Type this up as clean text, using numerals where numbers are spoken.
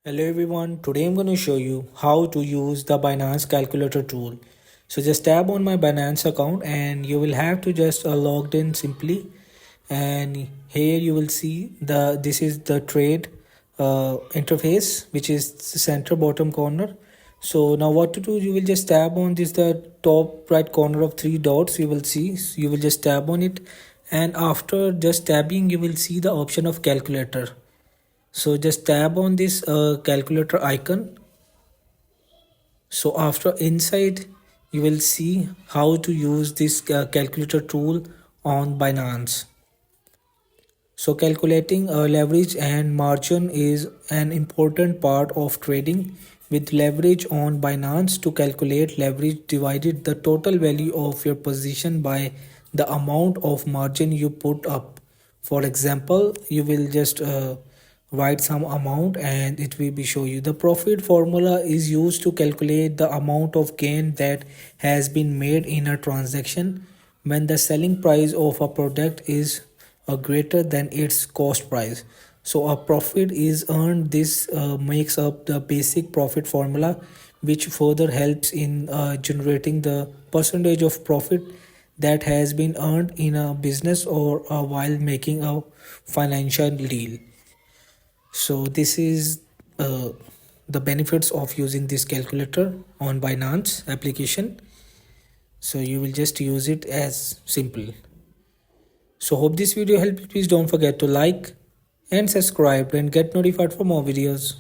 Hello everyone, today I'm going to show you how to use the Binance calculator tool. So just tap on my Binance account and you will have to just logged in simply, and here you will see this is the trade interface, which is the center bottom corner. So now what to do, you will just tap on this the top right corner of three dots. You will see, you will just tap on it, and after just tapping you will see the option of calculator. So just tap on this calculator icon. So after inside you will see how to use this calculator tool on Binance. So calculating leverage and margin is an important part of trading. With leverage on Binance, to calculate leverage, divided the total value of your position by the amount of margin you put up. For example, you will just write some amount and it will be show you. The profit formula is used to calculate the amount of gain that has been made in a transaction when the selling price of a product is greater than its cost price. So a profit is earned. This makes up the basic profit formula, which further helps in generating the percentage of profit that has been earned in a business or while making a financial deal. So this is uh, the benefits of using this calculator on Binance application. So you will just use it as simple. So hope this video helped. Please don't forget to like and subscribe and get notified for more videos.